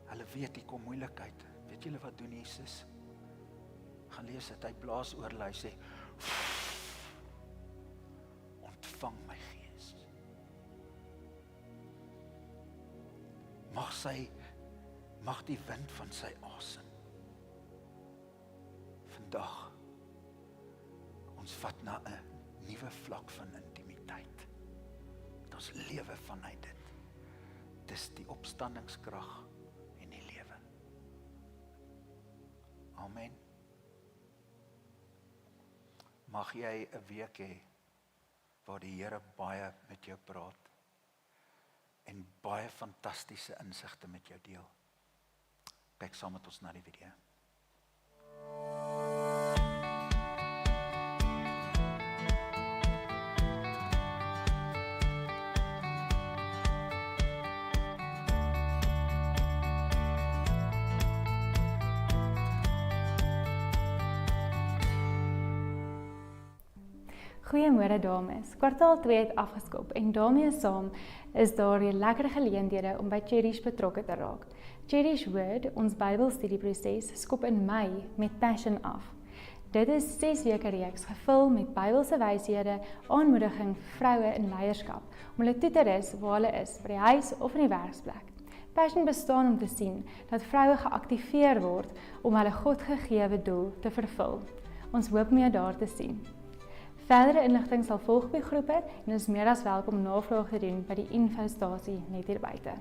Hulle weet, hier kom moeilikheid. Weet julle wat doen Jesus? Gaan lees het, hy blaas oor hulle, hy sê, ontvang my Gees. Mag die wind van sy asem vandag ons vat na 'n nuwe vlak van intimiteit. Dat ons lewe vanuit dit. Dis die opstandingskrag en die lewe. Amen. Mag jy 'n week hê waar die Here baie met jou praat en baie fantastiese insigte met jou deel. Kyk saam met ons na die video. Goeiemôre dames, kwartaal 2 het afgeskop en daarmee saam is daar weer lekker geleenthede om by Cherish betrokke te raak. Cherish Word, ons Bybelstudieproses, skop in Mei met Passion af. Dit is 6 weke reeks gevul met Bybelse wyshede, aanmoediging vir vroue in leierskap, om hulle toe te rus waar hulle is, by die huis of in die werksplek. Passion bestaan om te sien dat vroue geaktiveer word om hulle Godgegewe doel te vervul. Ons hoop om jou daar te sien. Verdere inligting sal volg by groepe en is meer as welkom om navraag te doen by die infostasie net hier buite.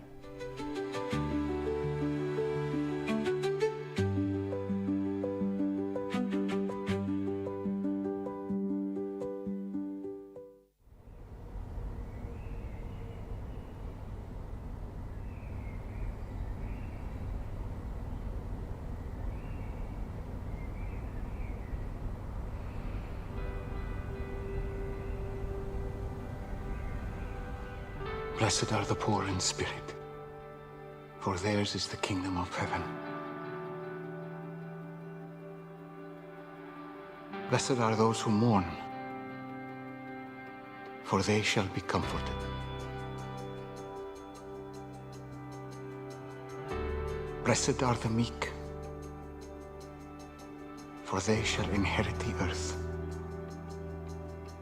Blessed are the poor in spirit, for theirs is the kingdom of heaven. Blessed are those who mourn, for they shall be comforted. Blessed are the meek, for they shall inherit the earth.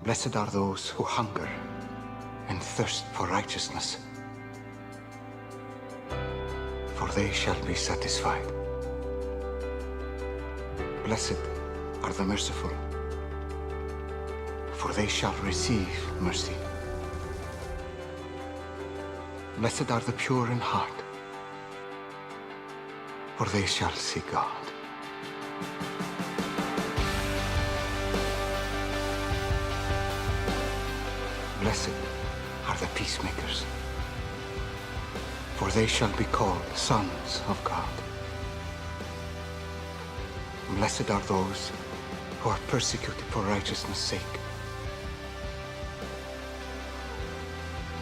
Blessed are those who hunger and thirst for righteousness, for they shall be satisfied. Blessed are the merciful, for they shall receive mercy. Blessed are the pure in heart, for they shall see God. Blessed are the peacemakers, for they shall be called sons of God. Blessed are those who are persecuted for righteousness' sake,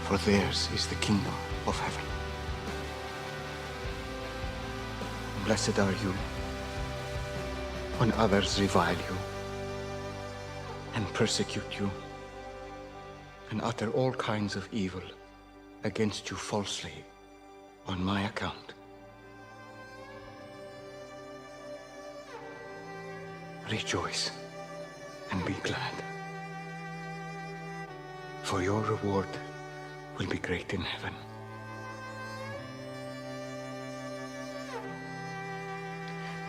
for theirs is the kingdom of heaven. Blessed are you when others revile you and persecute you and utter all kinds of evil against you falsely on my account. Rejoice and be glad, for your reward will be great in heaven.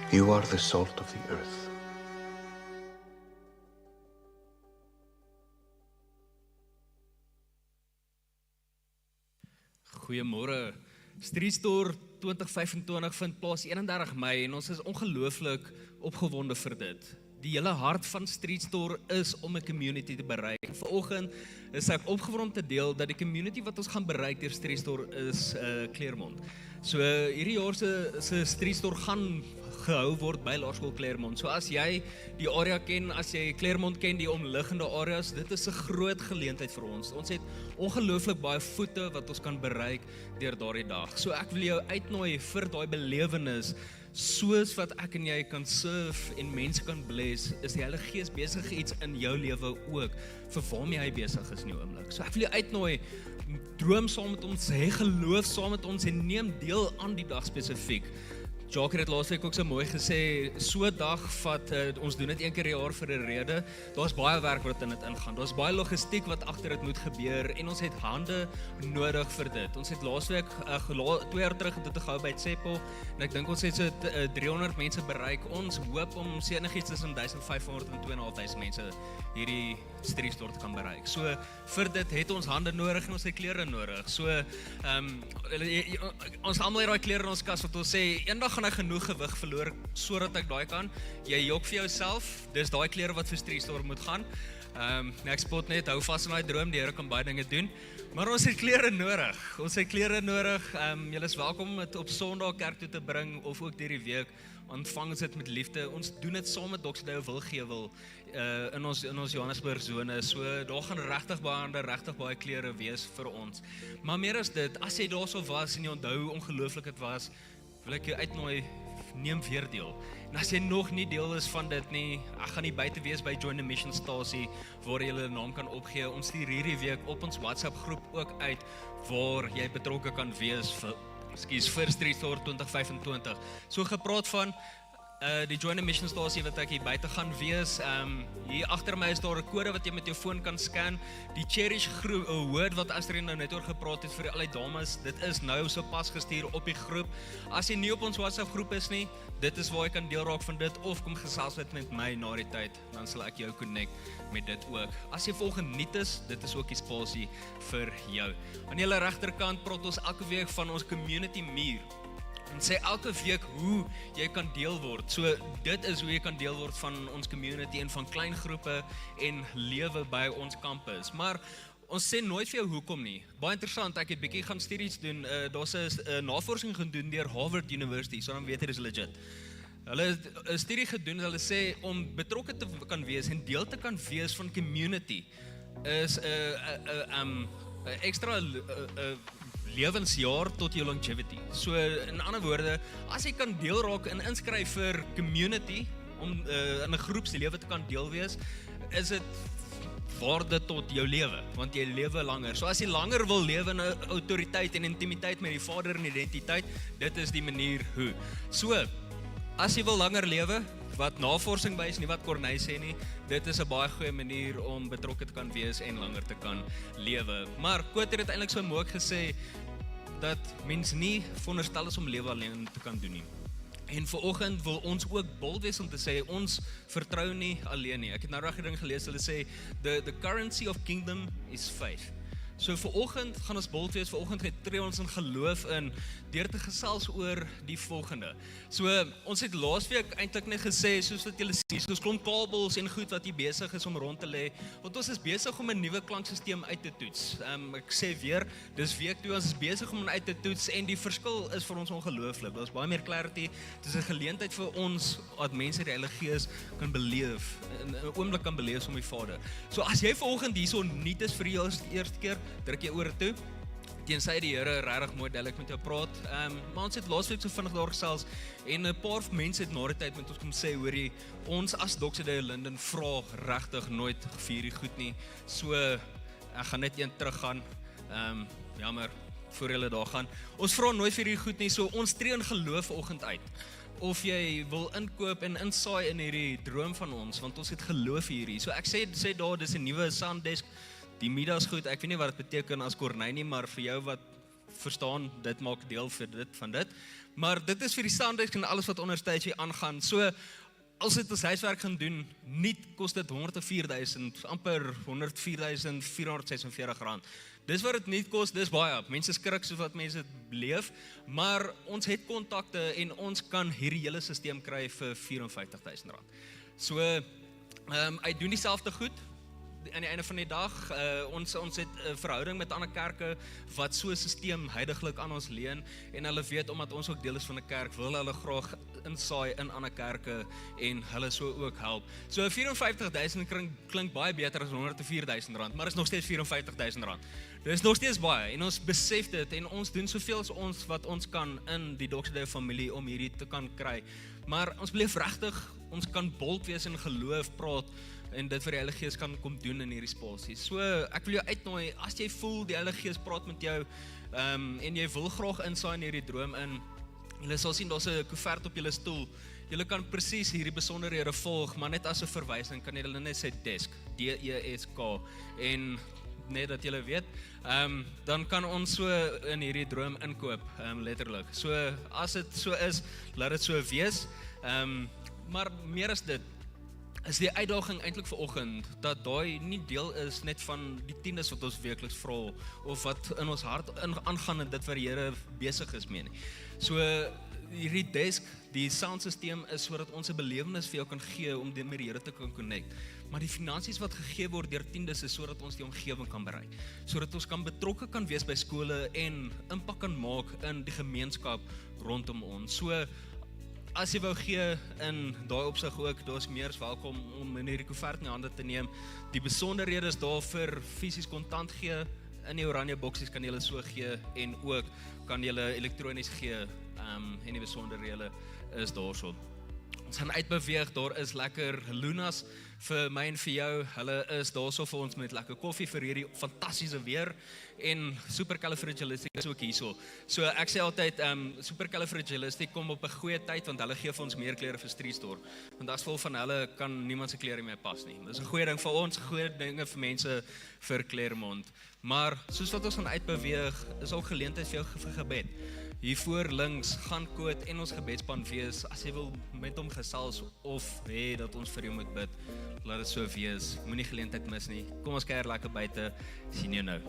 You are the salt of the earth. Goeiemôre. Street Store 2025 vind plaas 31 Mei en ons is ongelooflik opgewonde vir dit. Die hele hart van Street Store is om 'n community te bereik. Vanoggend is ek opgewonde te deel dat die community wat ons gaan bereik deur Street Store is Claremont. So hierdie jaar se Street Store gaan gehou word by Laerskool Claremont. So as jy die area ken, as jy Claremont ken, die omliggende areas, dit is 'n groot geleentheid vir ons. Ons het ongelooflik baie voete wat ons kan bereik deur daardie dag. So ek wil jou uitnooi vir daai belewenis, soos wat ek en jy kan serve en mense kan bless, is die Heilige Gees besig iets in jou lewe ook, vir waarmee hy besig is in jou oomblik. So ek wil jou uitnooi, droom saam met ons, hê geloof saam met ons en neem deel aan die dag spesifiek. Jacques het laasweek ook so mooi gesê, so 'n dag vat, ons doen dit een keer per jaar vir 'n rede, daar's baie werk wat in dit ingaan, daar's baie logistiek wat agter dit moet gebeur, en ons het hande nodig vir dit. Ons het laasweek, 2 jaar terug dit gehou by Tsepo, en ek dink ons het so 300 mense bereik. Ons hoop om enigiets tussen 1500 en 2500 mense hierdie Street Store te kan bereik. So vir dit het ons hande nodig en ons het klere nodig. So ons almal het daai klere in ons kas wat ons sê, eendag gaan ek genoeg gewig verloor sodat ek daai kan. Jy jok vir jouself, dis daai klere wat vir Street Store moet gaan. Ek spot net, hou vas aan daai droom, die Here kan baie dinge doen. Maar ons het klere nodig. Ons het klere nodig. Julle is welkom om dit op Sondag kerk toe te bring of ook deur die week. Ontvang ons dit met liefde. Ons doen dit saam met Doxydale Wilgewel in ons Johannesburg sone. So daar gaan regtig baie ander, regtig baie klere wees vir ons. Maar meer as dit, as jy daarso was en jy onthou hoe ongelooflik dit was, wil ek jou uitnooi, neem weer deel. En as jy nog nie deel is van dit nie, ek gaan nie buite wees by Join the Mission stasie waar jy julle naam kan opgee. Ons stuur hierdie week op ons WhatsApp groep ook uit waar jy betrokke kan wees vir Street Store 2025. So gepraat van die Join the Mission stasie wat ek hier buite gaan wees. Hier agter my is daar 'n kode wat jy met jou foon kan scan. Die Cherish Word wat Astrid nou net oor gepraat het vir al die dames, dit is nou so pas gestuur op die groep. As jy nie op ons WhatsApp groep is nie, dit is waar jy kan deel raak van dit of kom gesels met my na die tyd, dan sal ek jou connect met dit ook. As jy volgende nuut is, dit is ook die spasie vir jou. Aan julle regterkant praat ons elke week van ons community muur. En sê elke week hoe jy kan deel word. So dit is hoe jy kan deel word van ons community en van klein groepe en lewe by ons kampus. Maar ons sê nooit vir jou hoekom nie. Baie interessant, ek het bietjie gaan studies doen. Daar's 'n navorsing gedoen deur Harvard University, so dan weet jy dis legit. Hulle het 'n studie gedoen, hulle sê om betrokke te kan wees en deel te kan wees van community is 'n ekstra lewensjaar tot jou longevity. So in ander woorde, as jy kan deel raak en inskryf vir community om in 'n groepslewe te kan deel wees, is dit waarde tot jou lewe, want jy lewe langer. So as jy langer wil lewe in 'n autoriteit en intimiteit met die Vader en identiteit, dit is die manier hoe. So as jy wil langer lewe, wat navorsing wys, nie wat Corneille sê nie, dit is 'n baie goeie manier om betrokke te kan wees en langer te kan lewe. Maar Quote het eintlik so mooi gesê dat mens nie veronderstel is om lewe alleen te kan doen nie. En vanoggend wil ons ook bold wees om te sê ons vertrou nie alleen nie. Ek het nou reg 'n ding gelees, hulle sê the currency of kingdom is faith. So vanoggend gaan ons bold wees, vanoggend tree ons in geloof in deur te gesels oor die volgende. So ons het laasweek eintlik net gesê, soos wat julle sien, soos klomp kabels en goed wat hier besig is om rond te lê, want ons is besig om 'n nuwe klankstelsel uit te toets. Ek sê weer, dis week 2, ons is besig om uit te toets en die verskil is vir ons ongelooflik. Daar's baie meer clarity. Dis 'n geleentheid vir ons dat mense die Heilige Gees kan beleef, 'n oomblik kan beleef om die Vader. So as jy vanoggend hierso nuut is vir die eerste keer, druk jy ore toe. Tensy die Here regtig mooi duidelik met jou praat. Maar ons het laasweek so vinnig daar gesels en 'n paar mense het na die tyd met ons kom sê, hoorie, ons as Doxydale Linden vra regtig nooit vir hierdie goed nie. So ek gaan net een teruggaan. Jammer voor julle daar gaan. Ons vra nooit vir hierdie goed nie. So ons tree in geloof vanoggend uit. Of jy wil inkoop en insaai in hierdie droom van ons, want ons het geloof hierdie. So ek sê daar, dis 'n nuwe Sandesk die Mida is goed, ek weet nie wat dit beteken as Corneille nie, maar vir jou wat verstaan, dit maak deel vir dit van dit. Maar dit is vir die standaards en alles wat onder stage aangaan. So, as dit ons huiswerk gaan doen, nie kos dit 104.000, amper 104.446 rand. Dis wat dit nie kos, dis baie. Mense skrik soos wat mense leef, maar ons het kontakte en ons kan hierdie hele stelsel kry vir 54.000 rand. So, hy doen dieselfde goed. Aan die einde van die dag, ons het 'n verhouding met ander kerke wat so 'n stelsel huidiglik aan ons leen en hulle weet omdat ons ook deel is van 'n kerk, wil hulle graag insaai in ander kerke en hulle so ook help. So 54.000 klink baie beter as 104.000 rand, maar is nog steeds 54.000 rand. Dit is nog steeds baie en ons besef dit en ons doen soveel as ons wat ons kan in die Doxydale familie om hierdie te kan kry. Maar ons beleef regtig, ons kan bold wees en geloof praat en dit vir die Heilige Gees kan kom doen in hierdie spasie. So, ek wil jou uitnooi, as jy voel die Heilige Gees praat met jou en jy wil graag insaai in hierdie droom in, julle sal sien, daar's 'n koevert op julle stoel. Julle kan presies hierdie besonderhede volg, maar net as 'n verwysing kan julle net sê desk, D-E-S-K, en net dat julle weet, dan kan ons so in hierdie droom inkoop, letterlik. So, as dit so is, laat dit so wees. Maar meer as dit, is die uitdaging eintlik vir oggend, dat daai nie deel is net van die tiendes wat ons weekliks vra, of wat in ons hart aangaan en dit wat die Here besig is mee nie. So, hierdie desk, die soundsysteem is sodat ons 'n belewenis vir jou kan gee om met die Here te kan connect. Maar die finansies wat gegee word deur tiendes is sodat ons die omgewing kan bereik. Sodat ons kan betrokke kan wees by skole en impak kan maak in die gemeenskap rondom ons. So, as jy wou gee in daai opsig ook, daar's meer as welkom om in hierdie koevert in die hande te neem. Die besonderhede is daar vir fisies kontant gee, in die oranje boksies kan jy hulle so gee en ook kan jy hulle elektronies gee en die besonderhede is daarso. Ons gaan uitbeweeg, daar is lekker lunas vir my en vir jou. Hulle is daarso vir ons met lekker koffie vir hierdie fantastiese weer en supercalifragilistic is ook hierso. So ek sê altyd supercalifragilistic kom op 'n goeie tyd want hulle gee vir ons meer klere vir Street Store. Want as vol van hulle kan niemand se klere meer pas nie. Dis 'n goeie ding vir ons, goeie dinge vir mense vir Claremont. Maar soos wat ons gaan uitbeweeg, is al geleentheid vir jou vir gebed. Hiervoor links gaan Koot en ons gebedspan wees. As jy wil met hom gesels of hê dat ons vir jou moet bid, laat dit so wees. Moenie geleentheid mis nie. Kom ons kuier lekker buite. Sien jou nou.